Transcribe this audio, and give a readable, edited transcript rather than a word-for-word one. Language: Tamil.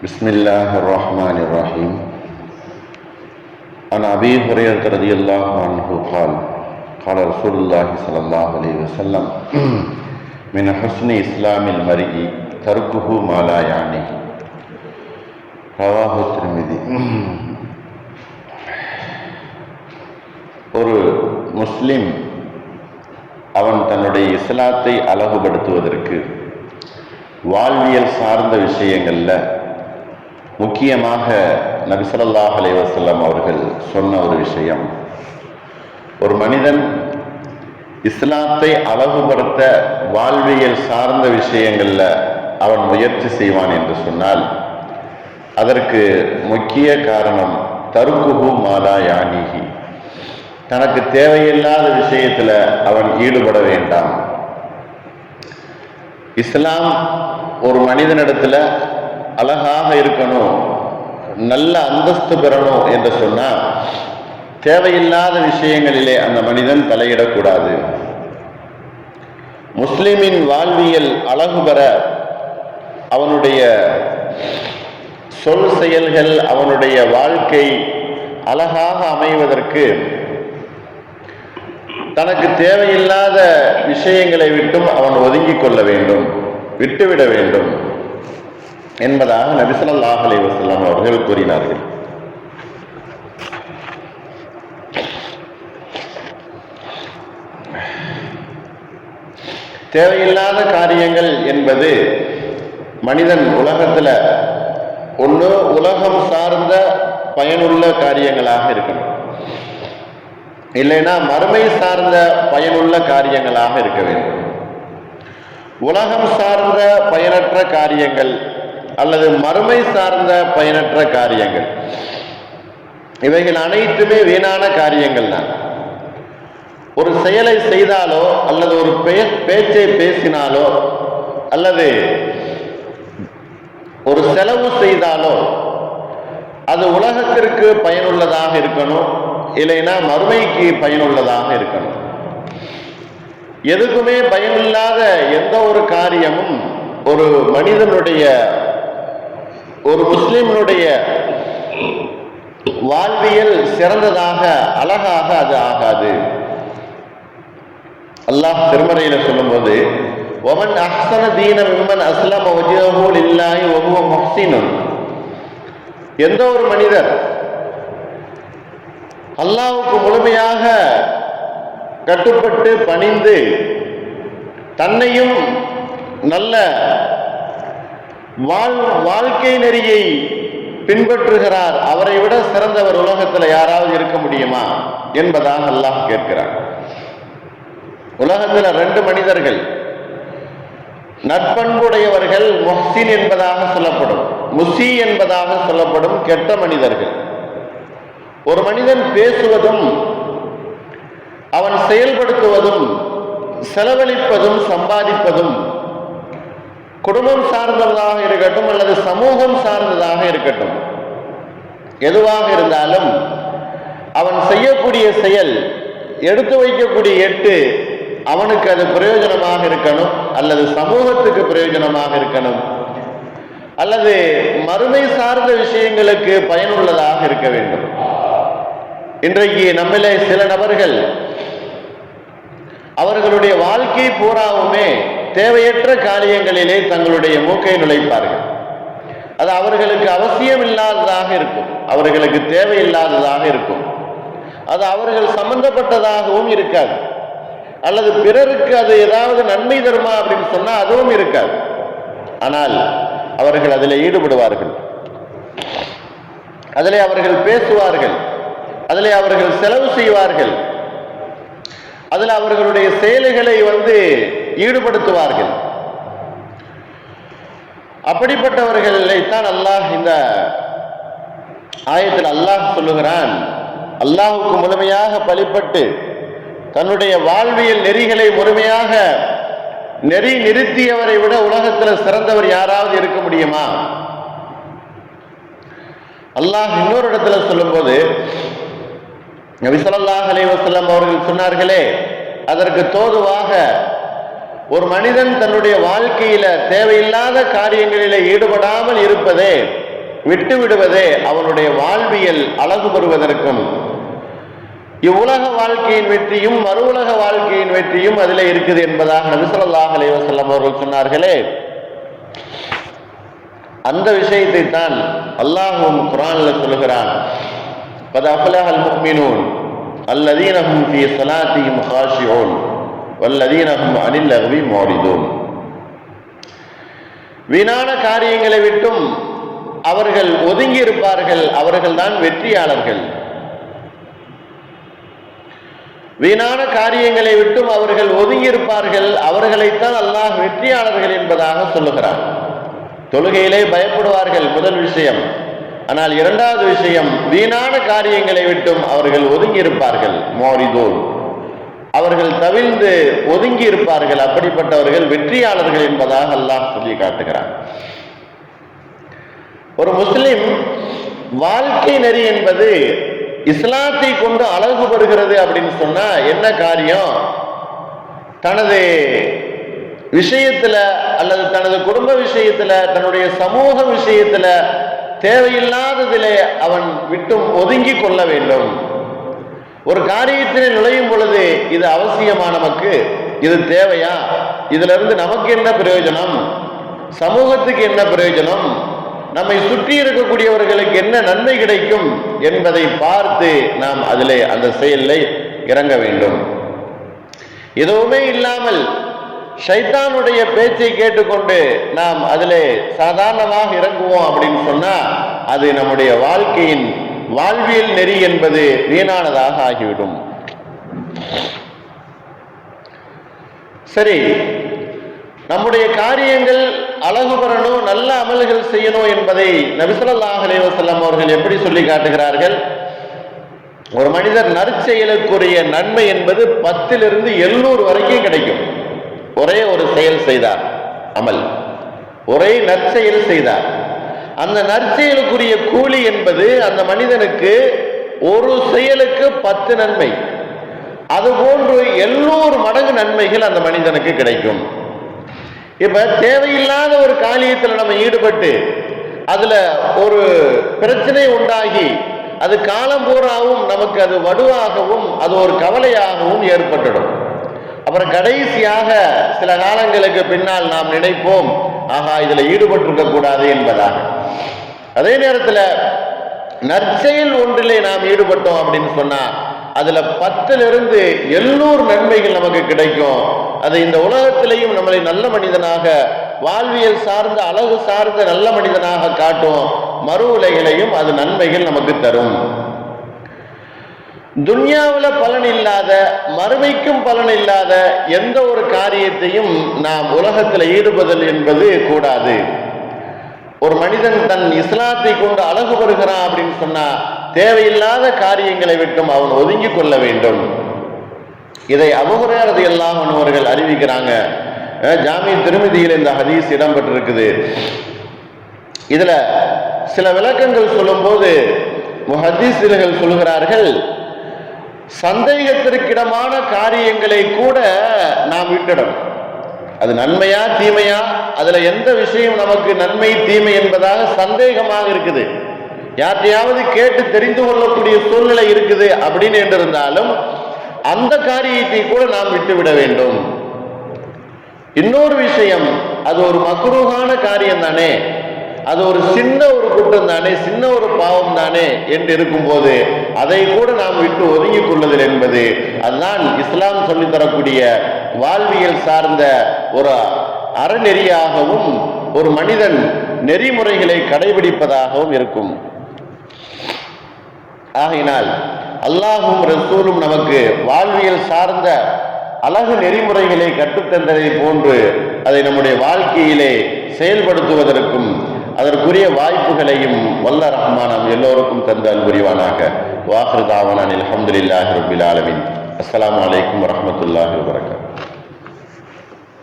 بسم الله الرحمن الرحيم. عن أبي هريرة رضي الله عنه قال قال رسول الله صلى الله عليه وسلم من حسن إسلام المرء تركه ما لا يعنيه. رواه الترمذي. ஒரு முஸ்லிம் அவன் தன்னுடைய இஸ்லாத்தை அழகுபடுத்துவதற்கு வாழ்வியல் சார்ந்த விஷயங்கள்ல முக்கியமாக நபி ஸல்லல்லாஹு அலைஹி வஸல்லம் அவர்கள் சொன்ன ஒரு விஷயம், ஒரு மனிதன் இஸ்லாத்தை அழகுபடுத்த வாழ்வியல் சார்ந்த விஷயங்கள்ல அவன் முயற்சி செய்வான் என்று சொன்னால் அதற்கு முக்கிய காரணம் தருக்குஹு மாலா யானிஹி, தனக்கு தேவையில்லாத விஷயத்துல அவன் ஈடுபட வேண்டாம். இஸ்லாம் ஒரு மனிதனிடத்துல அழகாக இருக்கணும், நல்ல அந்தஸ்து பெறணும் என்று சொன்னால் தேவையில்லாத விஷயங்களிலே அந்த மனிதன் தலையிடக்கூடாது. முஸ்லிமின் வாழ்வியல் அழகு பெற அவனுடைய சொல் செயல்கள், அவனுடைய வாழ்க்கை அழகாக அமைவதற்கு தனக்கு தேவையில்லாத விஷயங்களை விட்டும் அவன் ஒதுங்கிக் கொள்ள வேண்டும், விட்டுவிட வேண்டும் என்பதாக நபி ஸல்லல்லாஹு அலைஹி வஸல்லம் அவர்கள் கூறினார்கள். தேவையில்லாத காரியங்கள் என்பது மனிதன் உலகத்துல ஒன்று உலகம் சார்ந்த பயனுள்ள காரியங்களாக இருக்கணும், இல்லைன்னா மறுமை சார்ந்த பயனுள்ள காரியங்களாக இருக்க வேண்டும். உலகம் சார்ந்த பயனற்ற காரியங்கள் அல்லது மறுமை சார்ந்த பயனற்ற காரியங்கள், இவைகள் அனைத்துமே வீணான காரியங்கள் தான். ஒரு செயலை செய்தாலோ அல்லது ஒரு பேச்சை பேசினாலோ அல்லது ஒரு செலவு செய்தாலோ அது உலகத்திற்கு பயனுள்ளதாக இருக்கணும், இல்லைன்னா மறுமைக்கு பயனுள்ளதாக இருக்கணும். எதுக்குமே பயனில்லாத எந்த ஒரு காரியமும் ஒரு மனிதனுடைய, ஒரு முஸ்லிம்னுடைய வாழ்வியல் சிறந்ததாக அழகாக அது ஆகாது. அல்லாஹ் திருமறையில சொல்லும்போது வமன் அஹ்ஸன தீன மிம்மன் அஸ்லம வஜ்ஹஹு லில்லாஹி வ ஹுவ முஹ்ஸினுன், எந்த ஒரு மனிதர் அல்லாஹ்வுக்கு முழுமையாக கட்டுப்பட்டு பணிந்து தன்னையும் நல்ல வாழ்க்கை நெறியை பின்பற்றுகிறார், அவரை விட சிறந்தவர் உலகத்தில் யாராவது இருக்க முடியுமா என்பதாக அல்லாஹ் கேட்கிறார். உலகத்தில் ரெண்டு மனிதர்கள் நற்பண்புடையவர்கள், முஹ்சின் என்பதாக சொல்லப்படும், முஸி என்பதாக சொல்லப்படும் கெட்ட மனிதர்கள். ஒரு மனிதன் பேசுவதும் அவன் செயல்படுத்துவதும் செலவழிப்பதும் சம்பாதிப்பதும் குடும்பம் சார்ந்ததாக இருக்கட்டும் அல்லது சமூகம் சார்ந்ததாக இருக்கட்டும், எதுவாக இருந்தாலும் அவன் செய்யக்கூடிய செயல், எடுத்து வைக்கக்கூடிய எட்டு அவனுக்கு அது பிரயோஜனமாக இருக்கணும், அல்லது சமூகத்துக்கு பிரயோஜனமாக இருக்கணும், அல்லது மறுமை சார்ந்த விஷயங்களுக்கு பயனுள்ளதாக இருக்க வேண்டும். இன்றைக்கு நம்மிலே சில நபர்கள் அவர்களுடைய வாழ்க்கை பூராவுமே தேவையற்ற காரியங்களிலே தங்களுடைய மூக்கை நுழைப்பார்கள். அது அவர்களுக்கு அவசியம் இல்லாததாக இருக்கும், அவர்களுக்கு தேவையில்லாததாக இருக்கும், அது அவர்கள் சம்பந்தப்பட்டதாகவும் இருக்காது, அல்லது பிறருக்கு அது ஏதாவது நன்மை தருமா அப்படின்னு சொன்னா அதுவும் இருக்காது. ஆனால் அவர்கள் அதில் ஈடுபடுவார்கள், அதிலே அவர்கள் பேசுவார்கள், அதிலே அவர்கள் செலவு செய்வார்கள், அதில் அவர்களுடைய செயல்களை ஈடுபடுத்துவார்கள். அப்படிப்பட்டவர்களைத்தான் அல்லாஹ் இந்த ஆயத்தில் அல்லாஹ் சொல்லுகிறான், அல்லாஹுக்கு முழுமையாக பலிப்பட்டு தன்னுடைய வாழ்வியல் நெறிகளை முழுமையாக நெறி நிறுத்தியவரை விட உலகத்தில் சிறந்தவர் யாராவது இருக்க முடியுமா? அல்லாஹ் இன்னொரு இடத்துல சொல்லும்போது நபி ஸல்லல்லாஹு அலைஹி வஸல்லம் அவர்கள் சொன்னார்களே, அதற்கு தோதுவாக ஒரு மனிதன் தன்னுடைய வாழ்க்கையில தேவையில்லாத காரியங்களிலே ஈடுபடாமல் இருப்பதே விட்டு விடுவதே அவனுடைய வாழ்வியல் அழகு பெறுவதற்கும் இவ்வுலக வாழ்க்கையின் வெற்றியும் மறு உலக வாழ்க்கையின் வெற்றியும் அதில் இருக்குது என்பதாக நபி ஸல்லல்லாஹு அலைஹி வஸல்லம் அவர்கள் சொன்னார்களே, அந்த விஷயத்தை தான் அல்லாஹ்வும் குர்ஆன்ல சொல்கிறான். கத் அஃலஹல் முஃமினூன் அல்லதீன ஹும் ஃபீ ஸலாத்திஹிம் காஷிஊன் வல்லதீன ஹும் அனில் லஹ்வி முஅரிதூன். வீணான காரியங்களை விட்டும் அவர்கள் ஒதுங்கி இருப்பார்கள், அவர்கள்தான் வெற்றியாளர்கள். வீணான காரியங்களை விட்டும் அவர்கள் ஒதுங்கி இருப்பார்கள், அவர்களைத்தான் அல்லாஹ் வெற்றியாளர்கள் என்பதாக சொல்லுகிறார். தொழுகையிலே பயப்படுவார்கள் முதல் விஷயம். ஆனால் இரண்டாவது விஷயம், வீணான காரியங்களை விட்டும் அவர்கள் ஒதுங்கி இருப்பார்கள். முஅரிதூன், அவர்கள் தவிர்ந்து ஒதுங்கி இருப்பார்கள். அப்படிப்பட்டவர்கள் வெற்றியாளர்கள் என்பதாக அல்லாஹ் சொல்லி காட்டுகிறார். ஒரு முஸ்லிம் வாழ்க்கை நெறி என்பது இஸ்லாத்தை கொண்டு அழகு பெறுகிறது அப்படின்னு சொன்னா என்ன காரியம்? தனது விஷயத்துல அல்லது தனது குடும்ப விஷயத்துல தன்னுடைய சமூக விஷயத்துல தேவையில்லாததிலே அவன் விட்டும் ஒதுங்கி கொள்ள வேண்டும். ஒரு காரியத்திலே நுழையும் பொழுது இது அவசியமா, நமக்கு இது தேவையா, இதுல இருந்து நமக்கு என்ன பிரயோஜனம், சமூகத்துக்கு என்ன பிரயோஜனம், நம்மை சுற்றி இருக்கக்கூடியவர்களுக்கு என்ன நன்மை கிடைக்கும் என்பதை பார்த்து நாம் அதிலே அந்த செயலில் இறங்க வேண்டும். எதுவுமே இல்லாமல் ஷைத்தானுடைய பேச்சை கேட்டுக்கொண்டு நாம் அதிலே சாதாரணமாக இறங்குவோம் அப்படின்னு சொன்னா அது நம்முடைய வாழ்க்கையின் வாழ்வியல் நெறி என்பது வீணானதாக ஆகிவிடும். சரி, நம்முடைய காரியங்கள் அழகு பெறணும், நல்ல அமல்கள் செய்யணும் என்பதை நபி ஸல்லல்லாஹு அலைஹி வஸல்லம் அவர்கள் எப்படி சொல்லி காட்டுகிறார்கள்? ஒரு மனிதர் நற்செயலுக்குரிய நன்மை என்பது 10 to 700 வரைக்கும் கிடைக்கும். ஒரே ஒரு செயல் செய்தார், அமல், ஒரே நற்செயல் செய்தார், அந்த நற்செயலுக்குரிய கூலி என்பது அந்த மனிதனுக்கு ஒரு செயலுக்கு 10 நன்மை. அதுபோன்று 700 மடங்கு நன்மைகள் அந்த மனிதனுக்கு கிடைக்கும். இப்ப தேவையில்லாத ஒரு காரியத்தில் நம்ம ஈடுபட்டு அதுல ஒரு பிரச்சனை உண்டாகி அது காலம் பூராவும் நமக்கு அது வடுவாகவும் அது ஒரு கவலையாகவும் ஏற்பட்டுடும். அப்புறம் கடைசியாக சில காலங்களுக்கு பின்னால் நாம் நினைப்போம், ஆகா இதுல ஈடுபட்டிருக்க கூடாது என்பதாக. அதே நேரத்தில் நற்செயல் ஒன்றிலே நாம் ஈடுபட்டோம் அப்படின்னு சொன்னா அதுல 10 to 700 நன்மைகள் நமக்கு கிடைக்கும். அது இந்த உலகத்திலேயும் நம்மளை நல்ல மனிதனாக, வாழ்வியல் சார்ந்த அழகு சார்ந்த நல்ல மனிதனாக காட்டும். மறு உலகிலையும் அது நன்மைகள் நமக்கு தரும். துன்யாவுல பலன் இல்லாத, மறுமைக்கும் பலன் இல்லாத எந்த ஒரு காரியத்தையும் நாம் உலகத்தில் ஈடுபடுதல் என்பது கூடாது. ஒரு மனிதன் தன் இஸ்லாத்தை கொண்டு அழகு பெறுகிறான் அப்படின்னு சொன்னா தேவையில்லாத காரியங்களை விட்டும் அவன் ஒதுங்கி கொள்ள வேண்டும். இதை அபூ ஹுரைரா ரலியல்லாஹு அன்ஹு அவர்கள் அறிவிக்கிறாங்க. ஜாமி திர்மிதியில் இந்த ஹதீஸ் இடம்பெற்றிருக்குது. இதுல சில விளக்கங்கள் சொல்லும் போது முஹத்திஸ்கள் சொல்கிறார்கள், சந்தேகத்திற்கிடமான காரியங்களை கூட நாம் விட்டுடணும். அது நன்மையா தீமையா, அதுல எந்த விஷயம் நமக்கு நன்மை தீமை என்பதாக சந்தேகமாக இருக்குது, யார்ட்டையாவது கேட்டு தெரிந்து கொள்ளக்கூடிய சூழ்நிலை இருக்குது அப்படின்னு என்றிருந்தாலும் அந்த காரியத்தை கூட நாம் விட்டுவிட வேண்டும். இன்னொரு விஷயம், அது ஒரு மக்ரூஹான காரியம் தானே, அது ஒரு சின்ன ஒரு குற்றம் தானே, சின்ன ஒரு பாவம் தானே என்று இருக்கும்போது அதை கூட நாம் விட்டு ஒதுங்கிக் கொள்ளுதல் என்பது அதுதான் இஸ்லாம் சொல்லித்தரக்கூடிய வாழ்வியல் சார்ந்த ஒரு அறநெறியாகவும் ஒரு மனிதன் நெறிமுறைகளை கடைபிடிப்பதாகவும் இருக்கும். ஆகையினால் அல்லாஹும் ரசூலும் நமக்கு வாழ்வியல் சார்ந்த அழகு நெறிமுறைகளை கற்றுத்தந்ததை போன்று அதை நம்முடைய வாழ்க்கையிலே செயல்படுத்துவதற்கும் அதற்குரிய வாய்ப்புகளையும் வல்ல ரஹ்மான் நம் எல்லோருக்கும் தந்து அல்புரிவானாக. வாஹிரு தாவானா அல்ஹம்துலில்லாஹி ரப்பில் ஆலமீன். அஸ்ஸலாமு அலைக்கும் வரஹ்மத்துல்லாஹி வபரகாத்துஹு.